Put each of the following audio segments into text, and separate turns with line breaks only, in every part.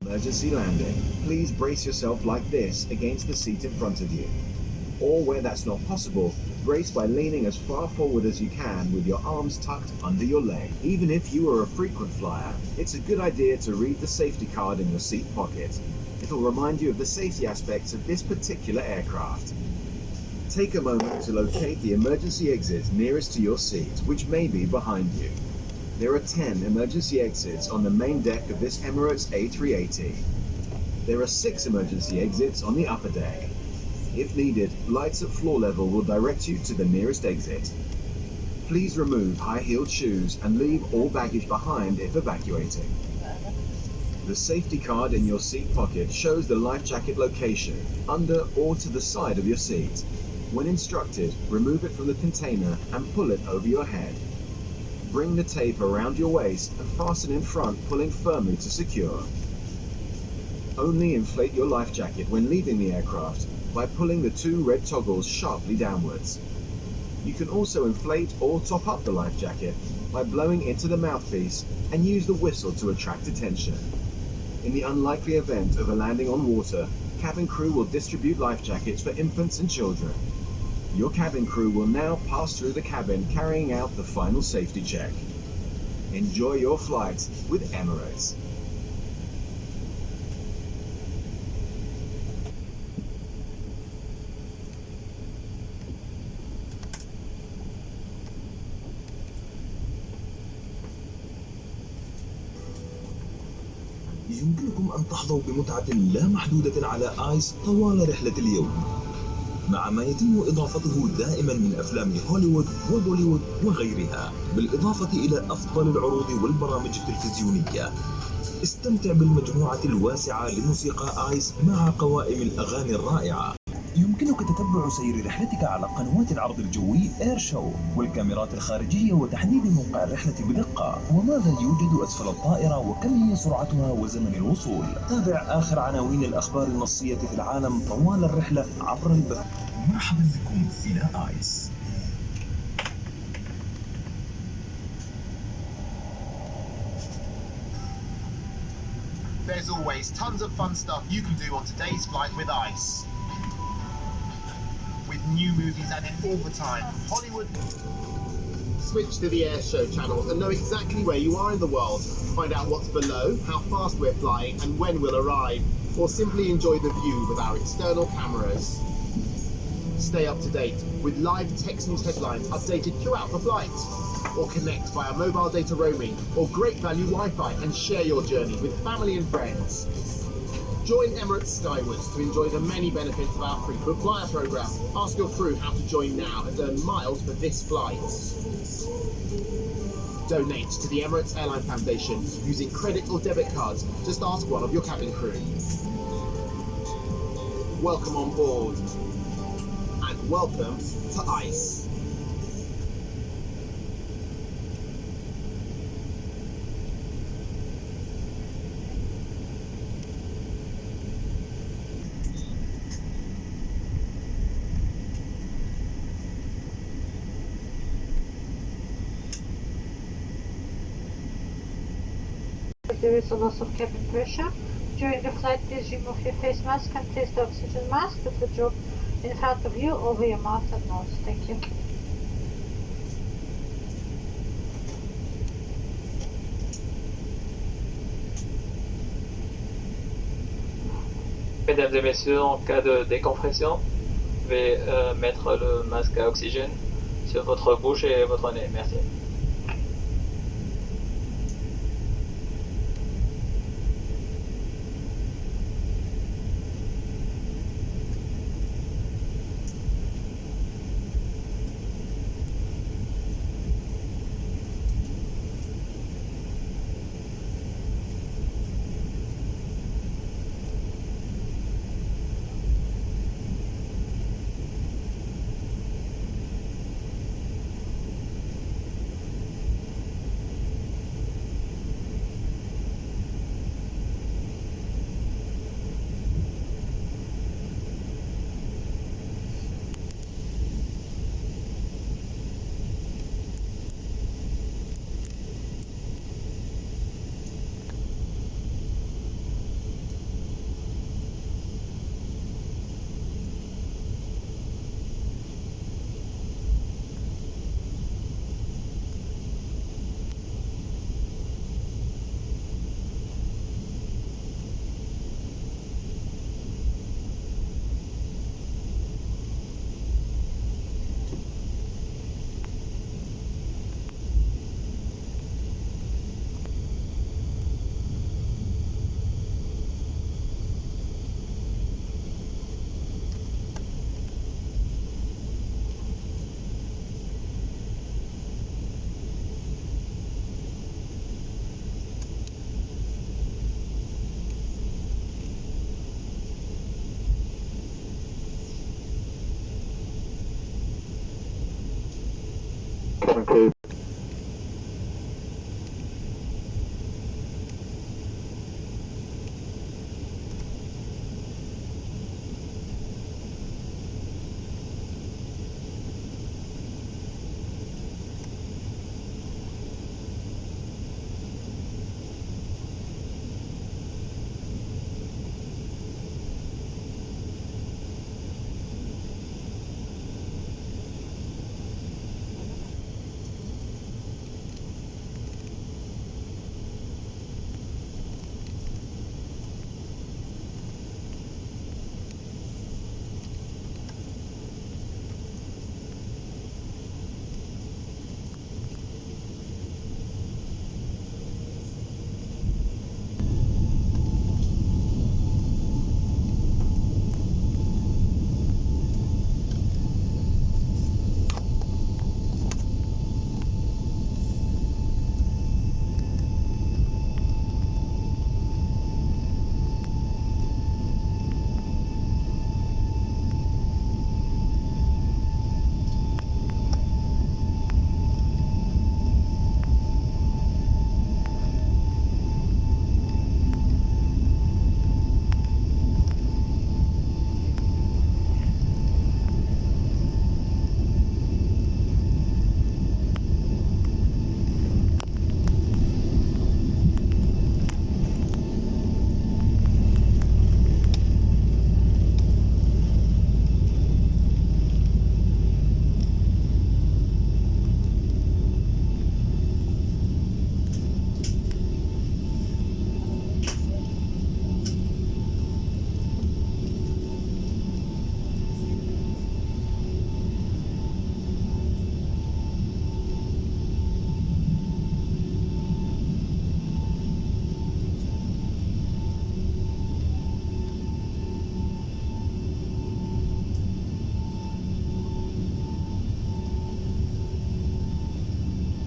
Emergency landing. Please brace yourself like this against the seat in front of you. Or where that's not possible, brace by leaning as far forward as you can with your arms tucked under your leg. Even if you are a frequent flyer, it's a good idea to read the safety card in your seat pocket. It'll remind you of the safety aspects of this particular aircraft. Take a moment to locate the emergency exit nearest to your seat, which may be behind you. There are 10 emergency exits on the main deck of this Emirates A380. There are 6 emergency exits on the upper deck. If needed, lights at floor level will direct you to the nearest exit. Please remove high-heeled shoes and leave all baggage behind if evacuating. The safety card in your seat pocket shows the life jacket location, under or to the side of your seat. When instructed, remove it from the container and pull it over your head. Bring the tape around your waist and fasten in front, pulling firmly to secure. Only inflate your life jacket when leaving the aircraft by pulling the 2 red toggles sharply downwards. You can also inflate or top up the life jacket by blowing into the mouthpiece and use the whistle to attract attention. In the unlikely event of a landing on water, cabin crew will distribute life jackets for infants and children. Your cabin crew will now pass through the cabin carrying out the final safety check. Enjoy your flight with Emirates.
يمكنكم أن تحظوا بمتعة لا محدودة على آيس طوال رحلة اليوم، مع ما يتم إضافته دائما من أفلام هوليوود وبوليوود وغيرها، بالإضافة إلى أفضل العروض والبرامج التلفزيونية. استمتع بالمجموعة الواسعة لموسيقى آيس مع قوائم الأغاني الرائعة. يمكنك تتبع سير رحلتك على قنوات العرض الجوي اير شو والكاميرات الخارجية وتحديد موقع الرحلة بدقة، وماذا يوجد أسفل الطائرة وكم هي سرعتها وزمن الوصول. تابع آخر عناوين الأخبار النصية في العالم طوال الرحلة عبر البث. مرحبا بكم إلى آيس.
There's always tons of fun stuff you can do on today's flight with ICE. With new movies added all the time, Hollywood. Switch to the air show channel and know exactly where you are in the world. Find out what's below, how fast we're flying, and when we'll arrive. Or simply enjoy the view with our external cameras. Stay up to date with live text news headlines updated throughout the flight. Or connect via mobile data roaming or great value Wi-Fi and share your journey with family and friends. Join Emirates Skywards to enjoy the many benefits of our frequent flyer program. Ask your crew how to join now and earn miles for this flight. Donate to the Emirates Airline Foundation using credit or debit cards. Just ask one of your cabin crew. Welcome on board. And welcome to ICE.
There is a loss of cabin pressure. During the flight, please remove your face mask and place the oxygen mask that will drop in front of you over your mouth and nose. Thank you.
Mesdames et messieurs, en cas de décompression, vous pouvez mettre le masque à oxygène sur votre bouche et votre nez. Merci.
cabin crew.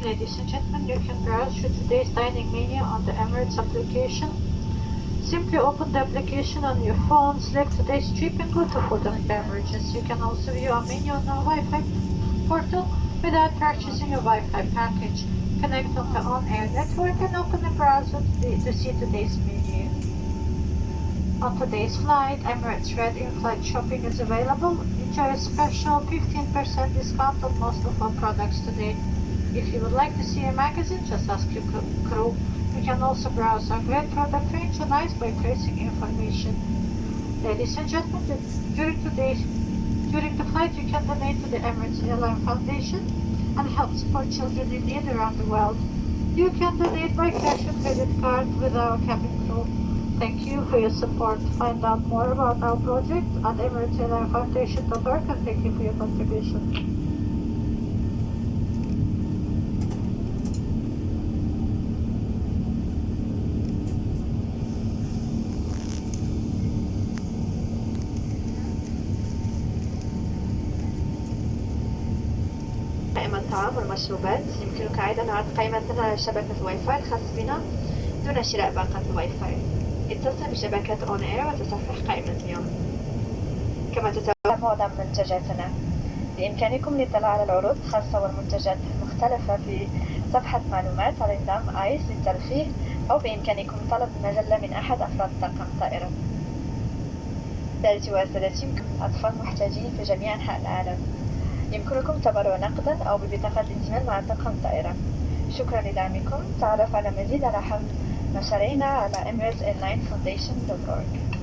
Ladies and gentlemen, you can browse through today's dining menu on the Emirates application. Simply open the application on your phone, select today's trip and go to food and beverages. You can also view a menu on our Wi-Fi portal without purchasing a Wi-Fi package. Connect on the on-air network and open the browser to see today's menu. On today's flight, Emirates Red in-flight shopping is available. Enjoy a special 15% discount on most of our products today. If you would like to see a magazine, just ask your crew. You can also browse our great product range on ICE by pressing information. Ladies and gentlemen, during the flight you can donate to the Emirates Airline Foundation and help support children in need around the world. You can donate by cash or credit card with our cabin crew. Thank you for your support. Find out more about our project at emiratesairlinefoundation.org and thank you for your contribution.
قائمة الطعام والمشروبات. يمكنك أيضا عرض قائمتنا على شبكة الواي فاي الخاص بنا دون شراء باقة الواي فاي. اتصل بشبكة اون اير وتصفح قائمة اليوم. كما تتابع معظم منتجاتنا. بإمكانكم الاطلاع على العروض الخاصة والمنتجات المختلفة في صفحة معلومات على نظام آيس للترفيه، أو بإمكانكم طلب مجلة من أحد أفراد طاقم الطائرة. للجوازات يمكن أطفال محتاجين في جميع أنحاء العالم. يمكنكم التبرع نقدا أو ببطاقة الائتمان مع طاقم الطائرة. شكرا لدعمكم. تعرف على مزيد على حول مشاريعنا على emiratesairlinefoundation.org.